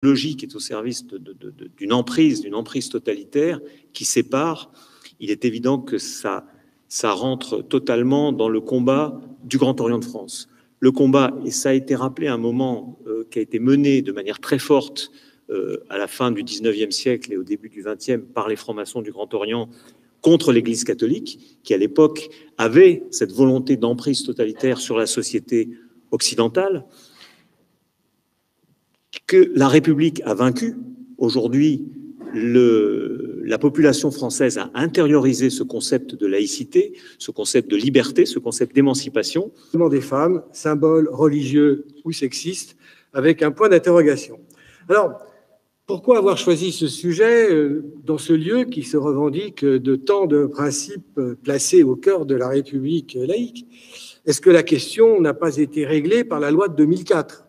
logique est au service d'une emprise totalitaire qui sépare, il est évident que ça rentre totalement dans le combat du Grand Orient de France. Le combat, et ça a été rappelé à un moment qui a été mené de manière très forte à la fin du 19e siècle et au début du 20e par les francs-maçons du Grand Orient contre l'Église catholique, qui à l'époque avait cette volonté d'emprise totalitaire sur la société occidentale, que la République a vaincu. Aujourd'hui, la population française a intériorisé ce concept de laïcité, ce concept de liberté, ce concept d'émancipation. Des femmes, symbole religieux ou sexiste, avec un point d'interrogation. Alors, pourquoi avoir choisi ce sujet dans ce lieu qui se revendique de tant de principes placés au cœur de la République laïque? Est-ce que la question n'a pas été réglée par la loi de 2004?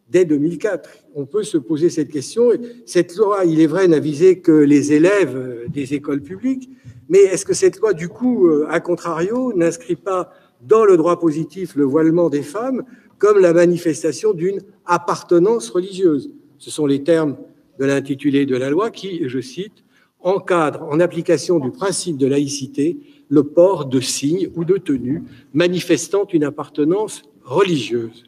Dès 2004, on peut se poser cette question. Cette loi, il est vrai, n'a visé que les élèves des écoles publiques, mais est-ce que cette loi, du coup, à contrario, n'inscrit pas dans le droit positif le voilement des femmes comme la manifestation d'une appartenance religieuse? Ce sont les termes de l'intitulé de la loi qui, je cite, encadre en application du principe de laïcité le port de signes ou de tenues manifestant une appartenance religieuse.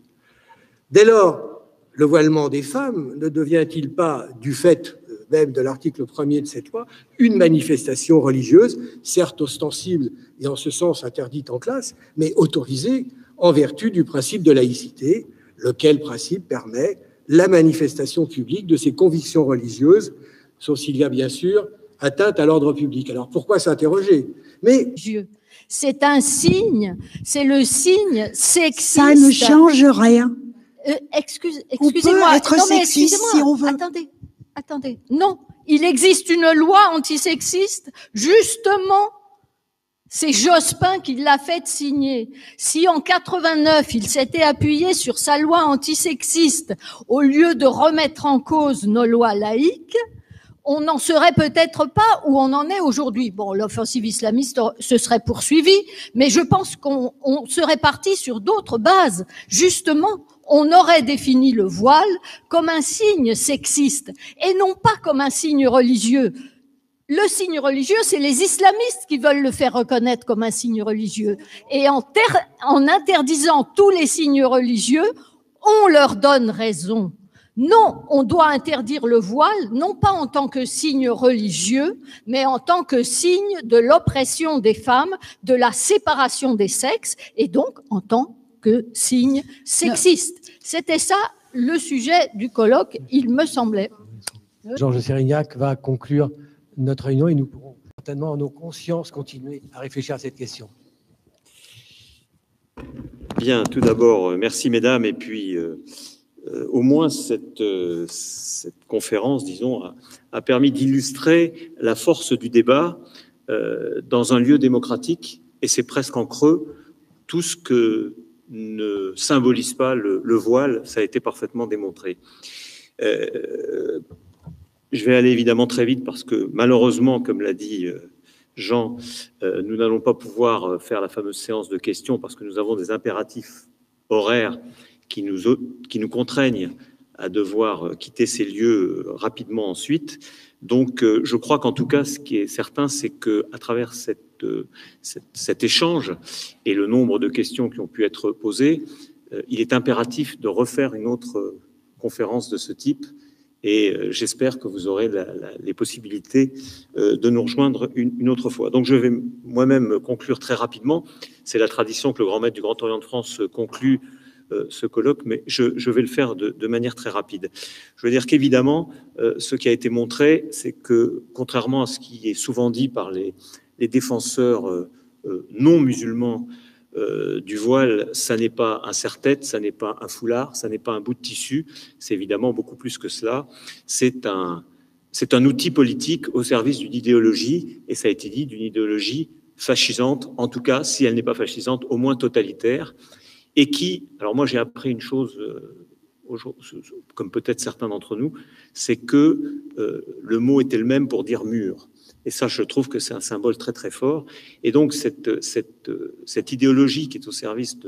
Dès lors, le voilement des femmes ne devient-il pas, du fait même de l'article 1er de cette loi, une manifestation religieuse, certes ostensible et en ce sens interdite en classe, mais autorisée en vertu du principe de laïcité, lequel principe permet la manifestation publique de ses convictions religieuses, sauf s'il y a bien sûr atteinte à l'ordre public. Alors pourquoi s'interroger? Mais c'est un signe, c'est le signe sexiste. Ça ne change rien. Excusez-moi. Être sexiste si on veut. Attendez. Non, il existe une loi antisexiste, justement. C'est Jospin qui l'a fait signer. Si en 89, il s'était appuyé sur sa loi antisexiste au lieu de remettre en cause nos lois laïques, on n'en serait peut-être pas où on en est aujourd'hui. Bon, l'offensive islamiste se serait poursuivie, mais je pense qu'on serait parti sur d'autres bases. Justement, on aurait défini le voile comme un signe sexiste et non pas comme un signe religieux. Le signe religieux, c'est les islamistes qui veulent le faire reconnaître comme un signe religieux. Et en interdisant tous les signes religieux, on leur donne raison. Non, on doit interdire le voile, non pas en tant que signe religieux, mais en tant que signe de l'oppression des femmes, de la séparation des sexes, et donc en tant que signe sexiste. C'était ça le sujet du colloque, il me semblait. Georges Sérignac va conclure notre réunion et nous pourrons certainement en nos consciences continuer à réfléchir à cette question. Bien, tout d'abord, merci mesdames, et puis au moins cette conférence, disons, a permis d'illustrer la force du débat dans un lieu démocratique, et c'est presque en creux tout ce que ne symbolise pas le voile, ça a été parfaitement démontré. Je vais aller évidemment très vite parce que malheureusement, comme l'a dit Jean, nous n'allons pas pouvoir faire la fameuse séance de questions parce que nous avons des impératifs horaires qui nous contraignent à devoir quitter ces lieux rapidement ensuite. Donc, je crois qu'en tout cas, ce qui est certain, c'est qu'à travers cet échange et le nombre de questions qui ont pu être posées, il est impératif de refaire une autre conférence de ce type. Et j'espère que vous aurez les possibilités de nous rejoindre une autre fois. Donc, je vais moi-même conclure très rapidement. C'est la tradition que le grand maître du Grand Orient de France conclut ce colloque, mais je vais le faire de manière très rapide. Je veux dire qu'évidemment, ce qui a été montré, c'est que, contrairement à ce qui est souvent dit par les défenseurs non musulmans du voile, ça n'est pas un serre-tête, ça n'est pas un foulard, ça n'est pas un bout de tissu, c'est évidemment beaucoup plus que cela. C'est un outil politique au service d'une idéologie, et ça a été dit, d'une idéologie fascisante, en tout cas, si elle n'est pas fascisante, au moins totalitaire, et qui, alors moi j'ai appris une chose, comme peut-être certains d'entre nous, c'est que le mot était le même pour dire mur. Et ça, je trouve que c'est un symbole très, très fort. Et donc, cette idéologie qui est au service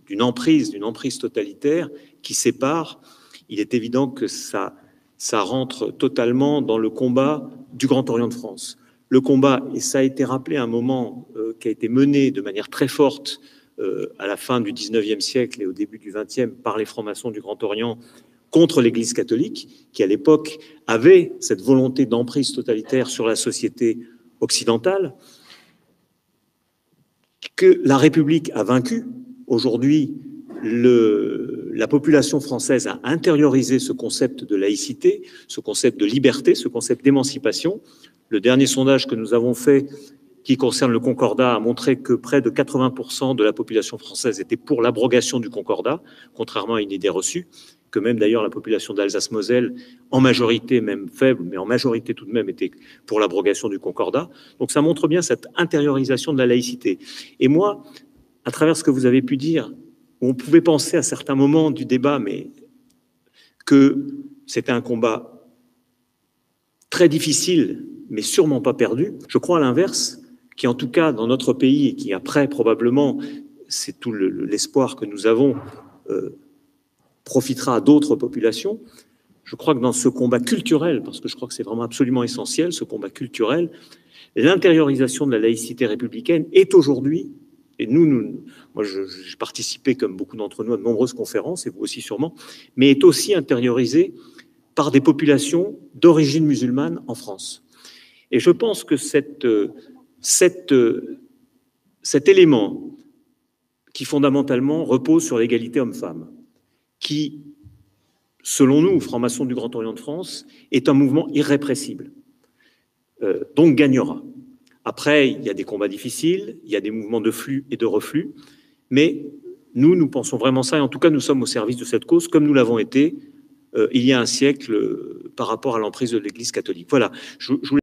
d'une emprise totalitaire qui sépare, il est évident que ça ça rentre totalement dans le combat du Grand Orient de France. Le combat, et ça a été rappelé à un moment qui a été mené de manière très forte à la fin du 19e siècle et au début du 20e par les francs-maçons du Grand Orient contre l'Église catholique, qui à l'époque avait cette volonté d'emprise totalitaire sur la société occidentale, que la République a vaincu. Aujourd'hui, la population française a intériorisé ce concept de laïcité, ce concept de liberté, ce concept d'émancipation. Le dernier sondage que nous avons fait, qui concerne le Concordat, a montré que près de 80% de la population française était pour l'abrogation du Concordat, contrairement à une idée reçue, que même d'ailleurs la population d'Alsace-Moselle, en majorité, même faible, mais en majorité tout de même, était pour l'abrogation du Concordat. Donc ça montre bien cette intériorisation de la laïcité. Et moi, à travers ce que vous avez pu dire, on pouvait penser à certains moments du débat, mais que c'était un combat très difficile, mais sûrement pas perdu. Je crois à l'inverse, qui en tout cas dans notre pays, et qui après probablement, c'est tout l'espoir que nous avons, profitera à d'autres populations. Je crois que dans ce combat culturel, parce que je crois que c'est vraiment absolument essentiel, ce combat culturel, l'intériorisation de la laïcité républicaine est aujourd'hui, et moi j'ai participé comme beaucoup d'entre nous à de nombreuses conférences, et vous aussi sûrement, mais est aussi intériorisée par des populations d'origine musulmane en France. Et je pense que cet élément qui fondamentalement repose sur l'égalité homme-femme, qui, selon nous, francs-maçons du Grand Orient de France, est un mouvement irrépressible, donc gagnera. Après, il y a des combats difficiles, il y a des mouvements de flux et de reflux, mais nous pensons vraiment ça, et en tout cas, nous sommes au service de cette cause, comme nous l'avons été il y a un siècle par rapport à l'emprise de l'Église catholique. Voilà, je voulais